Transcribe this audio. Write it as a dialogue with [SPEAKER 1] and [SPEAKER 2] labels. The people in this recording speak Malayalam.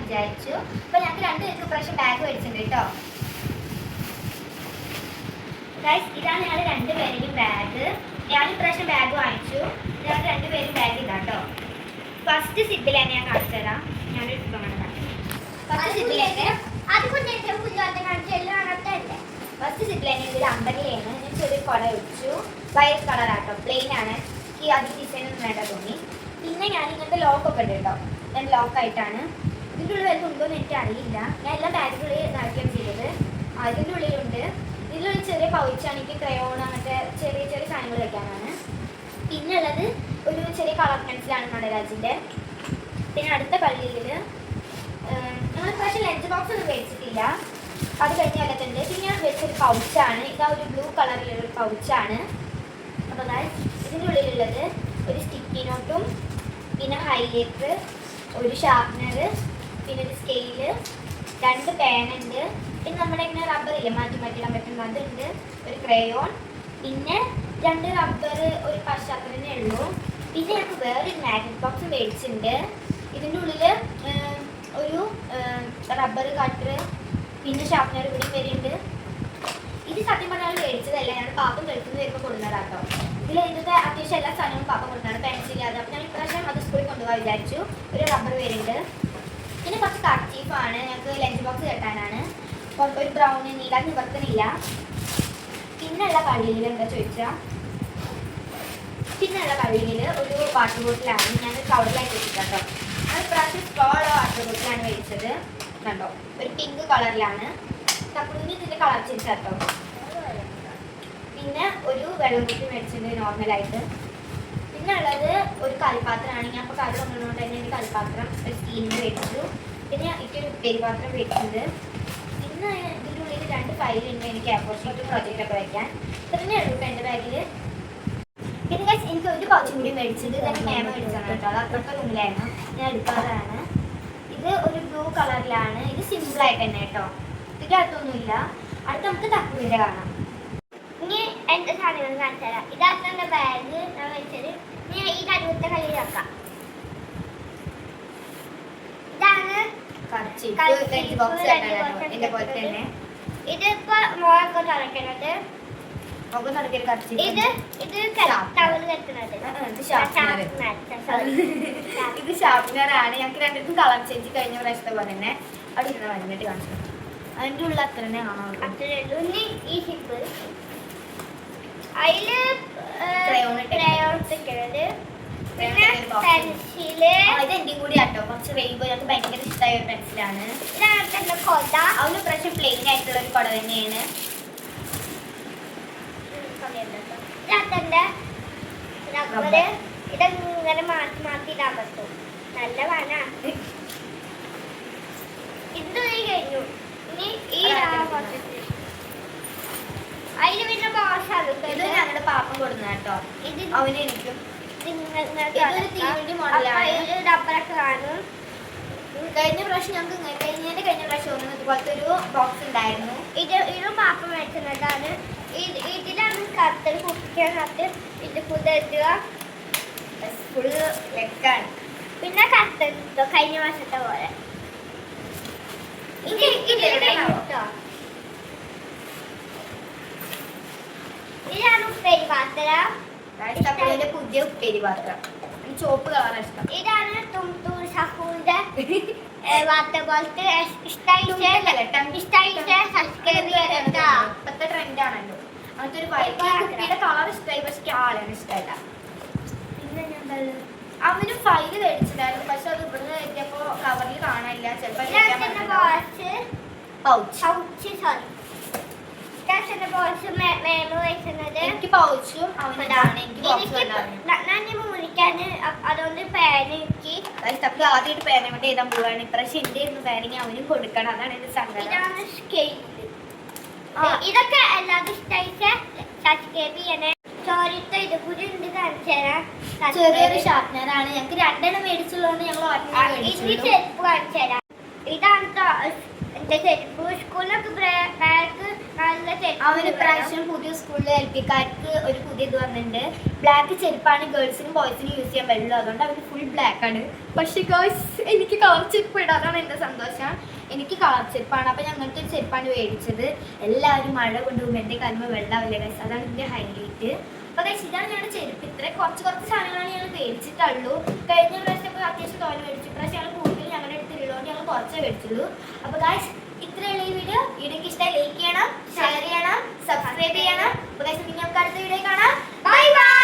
[SPEAKER 1] വിചാരിച്ചു. അപ്പോൾ ഞങ്ങൾക്ക് 2 പേർക്ക് പ്രാവശ്യം ബാഗ് മേടിച്ചിട്ടുണ്ട് കേട്ടോ. ഗൈസ്, ഇതാണ് ഞങ്ങൾ 2 പേരുടെയും ബാഗ്. ഞാൻ ഇപ്രാവശ്യം ബാഗ് വാങ്ങിച്ചു. ഞങ്ങൾ 2 പേരും ബാഗ് ഇതാ കേട്ടോ. ഫസ്റ്റ് സിബിൽ തന്നെ ഞാൻ കാണിച്ചു തരാം. ഞാൻ ഫസ്റ്റ് സിബിൽ തന്നെ ഫസ്റ്റ് സിബിൽ തന്നെ ഇതിൽ അമ്പലയാണ്. ഞാൻ ചെറിയ കുട വെച്ചു. വയലറ്റ് കളറാട്ടോ, പ്ലെയിൻ ആണ്. എനിക്ക് അതിൽ ഡിസൈൻ ഒന്നും വേണ്ട തോന്നി. പിന്നെ ഞാൻ ഇങ്ങനത്തെ ലോക്കൊക്കെ ഉണ്ട് കേട്ടോ. ഞാൻ ലോക്കായിട്ടാണ്. ഇതിൻ്റെ ഉള്ളിൽ വല്ലതും ഉണ്ടോ എന്ന് എനിക്ക് അറിയില്ല. ഞാൻ എല്ലാ ബാഗിനുള്ളിൽ നടക്കുകയും ചെയ്തത്. അതിൻ്റെ ഉള്ളിലുണ്ട്. ഇതിലൊരു ചെറിയ പൗച്ചാണ്. എനിക്ക് ക്രയോൺ അങ്ങനത്തെ ചെറിയ ചെറിയ സാധനങ്ങൾ വയ്ക്കാനാണ്. പിന്നെ ഉള്ളത് ഒരു ചെറിയ കളർ പെൻസിലാണ് നടരാജിൻ്റെ. പിന്നെ അടുത്ത കള്ളിയിൽ ഞങ്ങൾ പക്ഷേ ലഞ്ച് ബോക്സ് ഒന്നും മേടിച്ചിട്ടില്ല. അത് കഴിഞ്ഞ കൊല്ലത്തുണ്ട്. പിന്നെ ഞാൻ വെച്ചൊരു പൗച്ചാണ്. ഇതാ ഒരു ബ്ലൂ കളറിലുള്ളൊരു പൗച്ചാണ്. അപ്പോൾ ഇതിൻ്റെ ഉള്ളിലുള്ളത് ഒരു സ്റ്റിക്കി നോട്ടും പിന്നെ ഹൈലൈറ്റർ, ഒരു ഷാർപ്നർ, പിന്നെ ഒരു സ്കെയില്, 2 പേനുണ്ട്. പിന്നെ നമ്മുടെ ഇങ്ങനെ റബ്ബറില്ലേ മാറ്റി മാറ്റിയിടാൻ പറ്റുന്ന അതുണ്ട്, ഒരു ക്രയോൺ, പിന്നെ 2 റബ്ബർ, ഒരു പശ, അത്രേ ഉള്ളൂ. പിന്നെ ഞങ്ങൾക്ക് വേറൊരു മാഗ്നറ്റ് ബോക്സ് മേടിച്ചിട്ടുണ്ട്. ഇതിൻ്റെ ഉള്ളിൽ ഒരു റബ്ബർ കട്ടർ പിന്നെ ഷാർപ്നർ കൂടി വരുന്നുണ്ട്. ഇത് സത്യം പറഞ്ഞാൽ മേടിച്ചതല്ല, ഞാൻ പാപ്പം കഴിക്കുന്നത് വരുമ്പോൾ കൊണ്ടുവരാട്ടോ. ഇതിൽ ഇതിൻ്റെ അത്യാവശ്യം എല്ലാ സാധനങ്ങളും പാപ്പം കൊണ്ടുവരാണ്, പെൻസിൽ അത്. അപ്പോൾ ഞാൻ ഇപ്രാവശ്യം അത് സ്കൂളിൽ കൊണ്ടുപോകാൻ വിചാരിച്ചു. ഒരു റബ്ബർ വരുന്നുണ്ട്. പിന്നെ കുറച്ച് കർച്ചീഫാണ്, ഞങ്ങൾക്ക് ലഞ്ച് ബോക്സ് കെട്ടാനാണ്. ഒരു ബ്രൗൺ നീല നിവർത്തനില്ല. പിന്നെയുള്ള കള്ളിയിൽ എന്താ ചോദിച്ചാൽ, പിന്നെയുള്ള കള്ളിയിൽ ഒരു വാട്ടർ ബോട്ടിലാണ്. ഞാൻ കവറിലായിട്ട് വെച്ചിട്ടോ. ഞാൻ ഇപ്രാവശ്യം സ്ട്രോളോ വാട്ടർ ബോട്ടിലാണ് മേടിച്ചത്. കണ്ടോ, ഒരു പിങ്ക് കളറിലാണ്. തക്കുടിന് ഇതിൻ്റെ കളർ ചേഞ്ച് കേട്ടോ. പിന്നെ ഒരു വെള്ളം കുപ്പി മേടിച്ചിട്ടുണ്ട് നോർമലായിട്ട്. പിന്നെ ഉള്ളത് ഒരു കൽപ്പാത്രമാണ്. ഞാൻ ഇപ്പോൾ കറി കൊണ്ടുകൊണ്ട് തന്നെ ഒരു കൽപ്പാത്രം ഒരു സ്റ്റീലിന് മേടിച്ചു. പിന്നെ എനിക്കൊരു ഉപ്പേരി പാത്രം മേടിച്ചിട്ടുണ്ട്. പിന്നെ ഇതിൻ്റെ ഉള്ളിൽ 2 ഫയലുണ്ട്. എനിക്ക് എയർപോർട്ട് ഷീറ്റ് പ്രൊജക്റ്റൊക്കെ വയ്ക്കാൻ. പിന്നെ ഉള്ളൂ എൻ്റെ ബാഗിൽ. പിന്നെ ഗൈസ് എനിക്ക് ഒരു പൗച്ചും കൂടി മേടിച്ചത് തന്നെ മേമ മേടിച്ചാണ് കേട്ടോ. അത് അത്രത്തെ റൂമിലായിരുന്നു, ഞാൻ എടുക്കാറാണ്. ഇത് ഒരു ബ്ലൂ കളറിലാണ്. ഇത് സിമ്പിളായിട്ട് തന്നെ കേട്ടോ, ഇതിനകത്തൊന്നുമില്ല. അടുത്ത് നമുക്ക് തക്കുവിൻ്റെ കാണാം. ഇനി എൻ്റെ സാധനങ്ങൾ കാണിച്ചു തരാം. ഇതാണ് എൻ്റെ ബാഗ് ഞാൻ വെച്ചത്. ഇനി ഈ കരുവത്തെ കയ്യിൽ വെക്കാം. ഇതാണ് ഇതിപ്പോ മുഖമൊക്കെ തുടയ്ക്കുന്നത്. ഇത് ഷാർപ്നറാണ്. ഞങ്ങൾക്ക് 2 കളർ ചേഞ്ച് കഴിഞ്ഞ പ്രാവശ്യത്തെ പോലെ തന്നെ അവിടെ ഇരുന്ന് വന്നിട്ട് കാണിച്ചു. അതിൻ്റെ ഉള്ളിൽ അത്ര തന്നെ കാണാറുള്ളൂ. ഈ ഷിപ്പ് അതില് പിന്നെ പെൻസില്, ഇത് എന്റെയും കൂടി ആട്ടോ. കുറച്ച് റെയിൻബോ ഞങ്ങൾക്ക് ഭയങ്കര ഇഷ്ടമായ ഒരു പെൻസിലാണ്. ഇതാണ് കൊട. അവന് പ്രാവശ്യം പ്ലെയിൻ ആയിട്ടുള്ള ഒരു കൊട തന്നെയാണ്. ഇതങ്ങനെ മാറ്റി മാറ്റി ഇടാൻ പറ്റും. നല്ല വന. ഇത് കഴിഞ്ഞു. ഇനി ഈ അതിന് പിന്നെ ഭാഷ ഇത് ഞങ്ങളുടെ പാപ്പം കൊടുക്കുന്ന കേട്ടോ. ഇത് അവന് എനിക്കും ഡബ്ബറൊക്കെ കാണും. കഴിഞ്ഞ പ്രാവശ്യം ഞങ്ങൾക്ക് കഴിഞ്ഞ പ്രാവശ്യം ഇതുപോലത്തെ ഒരു ബോക്സ് ഉണ്ടായിരുന്നു. ഇതും പാപ്പം മേടിച്ചിട്ടാണ്. ഇതിലാണ് കത്തൽ കുട്ടിക്കകത്ത് ഇത് കുതിർത്തുക. ഫുള്ള് ലെക്കാണ്. പിന്നെ കത്തൽ കഴിഞ്ഞ മാസത്തെ പോലെ. ഇതാണ് ഉപ്പേരി പാത്രം. പുതിയ ഉപ്പേരി പാത്രം, ചുവപ്പ് കളറാണ് ഇഷ്ടം. ഇതാണ് തുംതൂർ സഹൂന്റെ വാർത്ത പോലത്തെ ഇപ്പത്തെ ട്രെൻഡാണല്ലോ. അങ്ങനത്തെ ഒരു കുപ്പിയുടെ കളർ ഇഷ്ടമായി, പക്ഷെ ആളാണ് ഇഷ്ടമല്ല. പിന്നെ അവനും ഫയല് മേടിച്ചിട്ടുണ്ടായിരുന്നു, പക്ഷെ അത് ഇവിടുന്ന് എത്തിയപ്പോ കവറിൽ കാണാനില്ല. ചിലപ്പോൾ എനിക്ക് പൗച്ചും അവനാണ്. അതുകൊണ്ട് പേനക്ക് ആദ്യമായിട്ട് പേന കൊണ്ട് എഴുതാൻ പോവാണ്. ഇപ്രാവശ്യം എന്റെ ആയിരുന്നു പേനെങ്കിൽ അവനും കൊടുക്കണം. അതാണ് എന്റെ സങ്കടം. ഇതൊക്കെ എല്ലാവരും ഇഷ്ടമായിട്ട് സബ്സ്ക്രൈബ് ചെയ്യണേ. ചോരത്തെ ഇത് കൂടി ഉണ്ട് കാണിച്ചു തരാം. ചെറിയൊരു ഷാർപ്നറാണ്. ഞങ്ങൾക്ക് 2 എണ്ണം മേടിച്ചുള്ളതുകൊണ്ട് ഞങ്ങൾ ചെരുപ്പ് കാണിച്ചു തരാം. ഇതാണ് എന്റെ ചെരുപ്പ്. സ്കൂളിലൊക്കെ ബാഗ് അവന് പ്രാവശ്യം പുതിയ സ്കൂളിൽ എൽപിക്കാർക്ക് ഒരു പുതിയ ഇത് വന്നിട്ടുണ്ട്. ബ്ലാക്ക് ചെരുപ്പാണ് ഗേൾസിനും ബോയ്സിനും യൂസ് ചെയ്യാൻ പറ്റുള്ളൂ. അതുകൊണ്ട് അവന് ഫുൾ ബ്ലാക്ക് ആണ്. പക്ഷേ ഗേൾസ് എനിക്ക് കളർ ചെരുപ്പ് ഇടാതാണ് എൻ്റെ സന്തോഷം. എനിക്ക് കളർ ചെരുപ്പാണ്. അപ്പോൾ ഞങ്ങൾക്ക് ഒരു ചെരുപ്പാണ് മേടിച്ചത്. എല്ലാവരും മഴ കൊണ്ടുപോകുമ്പോൾ എൻ്റെ കാലുമ്പോൾ വെള്ളമാവില്ല ഗൈസ്. അതാണ് ഇതിൻ്റെ ഹൈലൈറ്റ്. അപ്പോൾ ഗൈസ് ഇതാണ് ഞങ്ങളുടെ ചെരുപ്പ്. ഇത്ര കുറച്ച് സാധനങ്ങളാണ് ഞങ്ങൾ മേടിച്ചിട്ടുള്ളൂ. കഴിഞ്ഞ പ്രാവശ്യം ഇപ്പോൾ അത്യാവശ്യം തോനെ മേടിച്ചു. ഇപ്രാവശ്യം ഞങ്ങൾ കൂടുതൽ ഞങ്ങളുടെ അടുത്തുള്ളതുകൊണ്ട് ഞങ്ങൾ കുറച്ചേ മേടിച്ചുള്ളൂ. അപ്പോൾ ഗൈസ് ഇത്രയുള്ള ഈ വീഡിയോക്ക് ഇഷ്ടമായി ലൈക്ക് ചെയ്യണം, ഷെയർ ചെയ്യണം, സബ്സ്ക്രൈബ് ചെയ്യണം. അപ്പോൾ ഗൈസ് ഇനി നമുക്ക് അടുത്ത വീഡിയോ കാണാം. Bye bye.